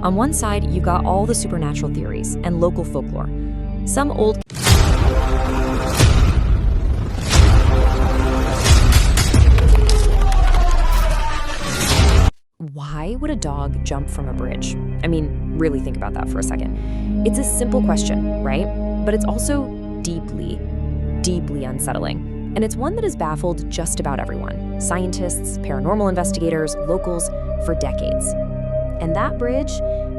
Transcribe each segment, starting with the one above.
On one side, you've got all the supernatural theories and local folklore. Some old Why would a dog jump from a bridge? I mean, really think about that for a second. It's a simple question, right? But it's also deeply, deeply unsettling. And it's one that has baffled just about everyone, scientists, paranormal investigators, locals, for decades. And that bridge,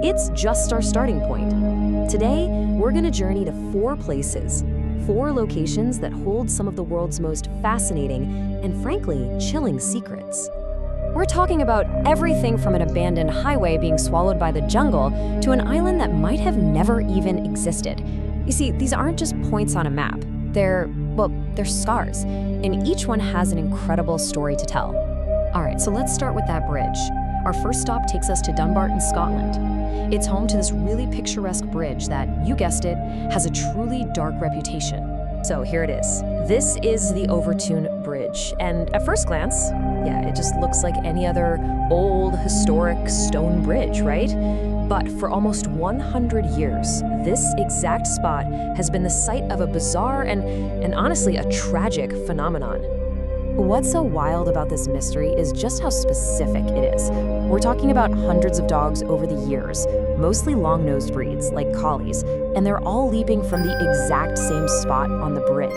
it's just our starting point. Today, we're going to journey to 4 places, 4 locations that hold some of the world's most fascinating and frankly, chilling secrets. We're talking about everything from an abandoned highway being swallowed by the jungle to an island that might have never even existed. You see, these aren't just points on a map. They're scars, and each one has an incredible story to tell. All right, so let's start with that bridge. Our first stop takes us to Dunbarton, Scotland. It's home to this really picturesque bridge that, you guessed it, has a truly dark reputation. So here it is. This is the Overtoun Bridge, and at first glance, yeah, it just looks like any other old, historic stone bridge, right? But for almost 100 years, this exact spot has been the site of a bizarre and honestly a tragic phenomenon. What's so wild about this mystery is just how specific it is. We're talking about hundreds of dogs over the years, mostly long-nosed breeds like collies, and they're all leaping from the exact same spot on the bridge.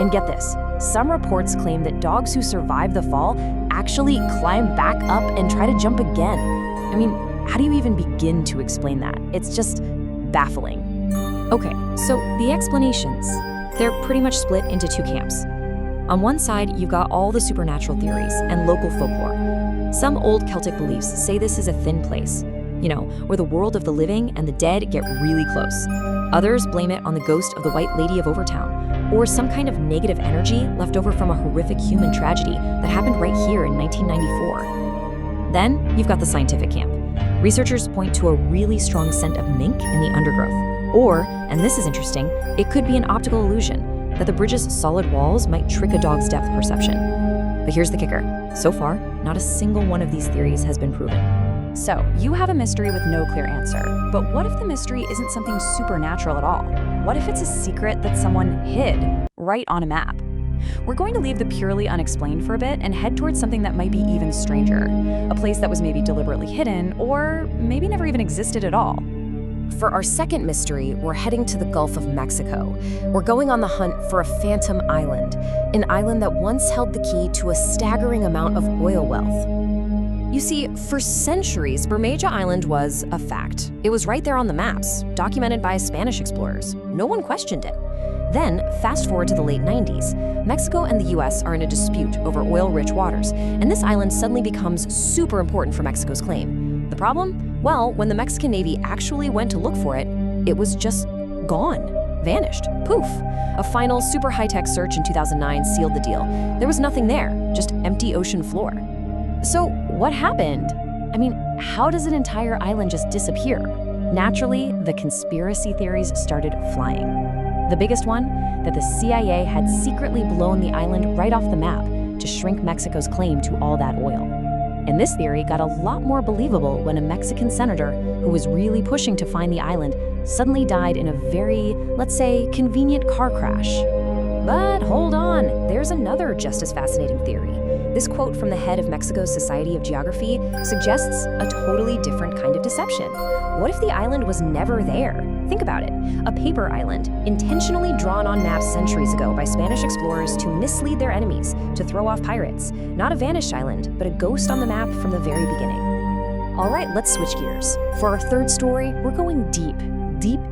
And get this, some reports claim that dogs who survive the fall actually climb back up and try to jump again. I mean, how do you even begin to explain that? It's just baffling. Okay, so the explanations, they're pretty much split into 2 camps. On one side, you've got all the supernatural theories and local folklore. Some old Celtic beliefs say this is a thin place, where the world of the living and the dead get really close. Others blame it on the ghost of the White Lady of Overtoun, or some kind of negative energy left over from a horrific human tragedy that happened right here in 1994. Then, you've got the scientific camp. Researchers point to a really strong scent of mink in the undergrowth. Or, and this is interesting, it could be an optical illusion, that the bridge's solid walls might trick a dog's depth perception. But here's the kicker. So far, not a single one of these theories has been proven. So, you have a mystery with no clear answer. But what if the mystery isn't something supernatural at all? What if it's a secret that someone hid right on a map? We're going to leave the purely unexplained for a bit and head towards something that might be even stranger. A place that was maybe deliberately hidden, or maybe never even existed at all. For our second mystery, we're heading to the Gulf of Mexico. We're going on the hunt for a phantom island, an island that once held the key to a staggering amount of oil wealth. You see, for centuries, Bermeja Island was a fact. It was right there on the maps, documented by Spanish explorers. No one questioned it. Then, fast forward to the late 90s, Mexico and the US are in a dispute over oil-rich waters, and this island suddenly becomes super important for Mexico's claim. The problem? Well, when the Mexican Navy actually went to look for it, it was just gone, vanished, poof. A final super high-tech search in 2009 sealed the deal. There was nothing there, just empty ocean floor. So what happened? I mean, how does an entire island just disappear? Naturally, the conspiracy theories started flying. The biggest one, that the CIA had secretly blown the island right off the map to shrink Mexico's claim to all that oil. And this theory got a lot more believable when a Mexican senator who was really pushing to find the island suddenly died in a very, let's say, convenient car crash. But hold on, there's another just as fascinating theory. This quote from the head of Mexico's Society of Geography suggests a totally different kind of deception. What if the island was never there? Think about it. A paper island, intentionally drawn on maps centuries ago by Spanish explorers to mislead their enemies, to throw off pirates. Not a vanished island, but a ghost on the map from the very beginning. All right, let's switch gears. For our third story, we're going deep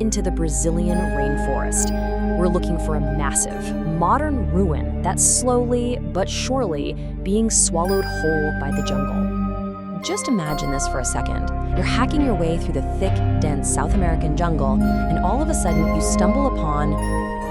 into the Brazilian rainforest. We're looking for a massive, modern ruin that's slowly but surely being swallowed whole by the jungle. Just imagine this for a second. You're hacking your way through the thick, dense South American jungle, and all of a sudden you stumble upon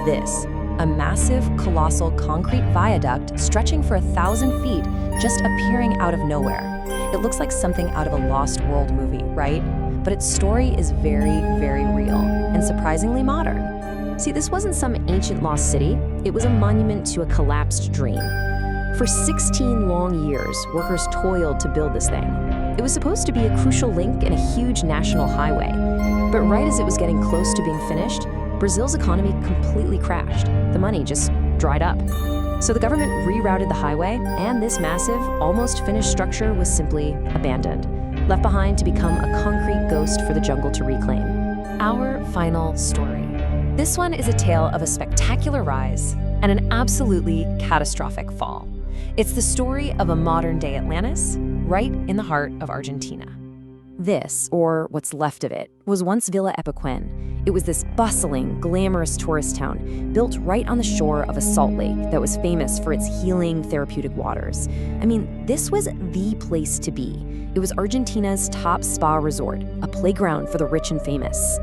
this, a massive, colossal concrete viaduct stretching for 1,000 feet, just appearing out of nowhere. It looks like something out of a Lost World movie, right? But its story is very, very real and surprisingly modern. See, this wasn't some ancient lost city. It was a monument to a collapsed dream. For 16 long years, workers toiled to build this thing. It was supposed to be a crucial link in a huge national highway. But right as it was getting close to being finished, Brazil's economy completely crashed. The money just dried up. So the government rerouted the highway, and this massive, almost finished structure was simply abandoned, left behind to become a concrete ghost for the jungle to reclaim. Our final story. This one is a tale of a spectacular rise and an absolutely catastrophic fall. It's the story of a modern-day Atlantis, right in the heart of Argentina. This, or what's left of it, was once Villa Epiquén. It was this bustling, glamorous tourist town built right on the shore of a salt lake that was famous for its healing, therapeutic waters. I mean, this was the place to be. It was Argentina's top spa resort, a playground for the rich and famous.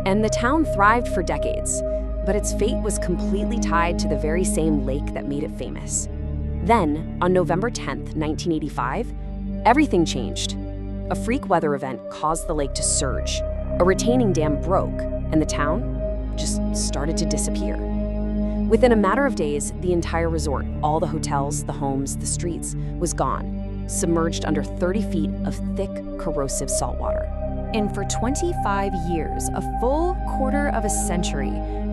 And the town thrived for decades, but its fate was completely tied to the very same lake that made it famous. Then, on November 10th, 1985, everything changed. A freak weather event caused the lake to surge. A retaining dam broke, and the town just started to disappear. Within a matter of days, the entire resort, all the hotels, the homes, the streets, was gone, submerged under 30 feet of thick, corrosive salt water. And for 25 years, a full quarter of a century,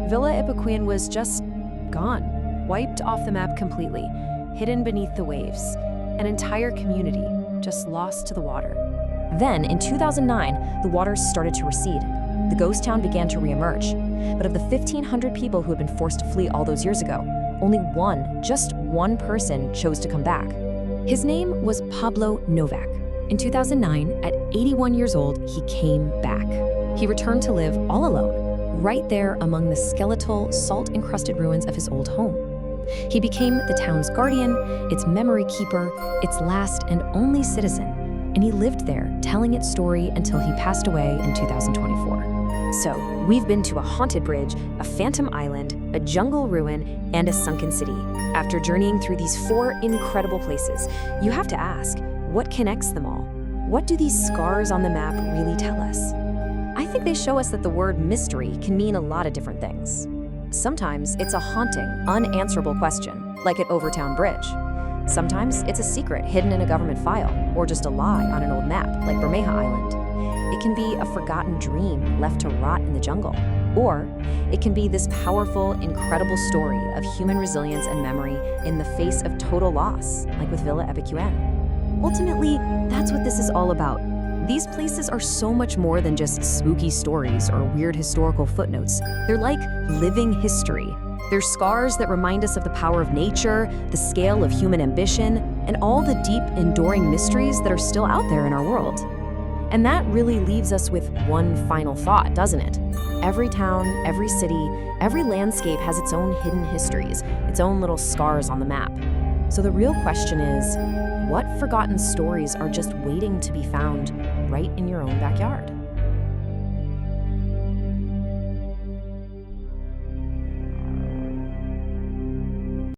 Villa Epiquén was just gone, wiped off the map completely, hidden beneath the waves, an entire community just lost to the water. Then, in 2009, the waters started to recede. The ghost town began to reemerge. But of the 1,500 people who had been forced to flee all those years ago, only one, just one person, chose to come back. His name was Pablo Novak. In 2009, at 81 years old, he came back. He returned to live all alone, right there among the skeletal, salt-encrusted ruins of his old home. He became the town's guardian, its memory keeper, its last and only citizen, and he lived there, telling its story until he passed away in 2024. So, we've been to a haunted bridge, a phantom island, a jungle ruin, and a sunken city. After journeying through these 4 incredible places, you have to ask, what connects them all? What do these scars on the map really tell us? I think they show us that the word mystery can mean a lot of different things. Sometimes it's a haunting, unanswerable question, like at Overtoun Bridge. Sometimes it's a secret hidden in a government file, or just a lie on an old map, like Bermeja Island. It can be a forgotten dream left to rot in the jungle. Or it can be this powerful, incredible story of human resilience and memory in the face of total loss, like with Villa Epiquén. Ultimately, that's what this is all about. These places are so much more than just spooky stories or weird historical footnotes. They're like living history. They're scars that remind us of the power of nature, the scale of human ambition, and all the deep, enduring mysteries that are still out there in our world. And that really leaves us with one final thought, doesn't it? Every town, every city, every landscape has its own hidden histories, its own little scars on the map. So the real question is, what forgotten stories are just waiting to be found right in your own backyard?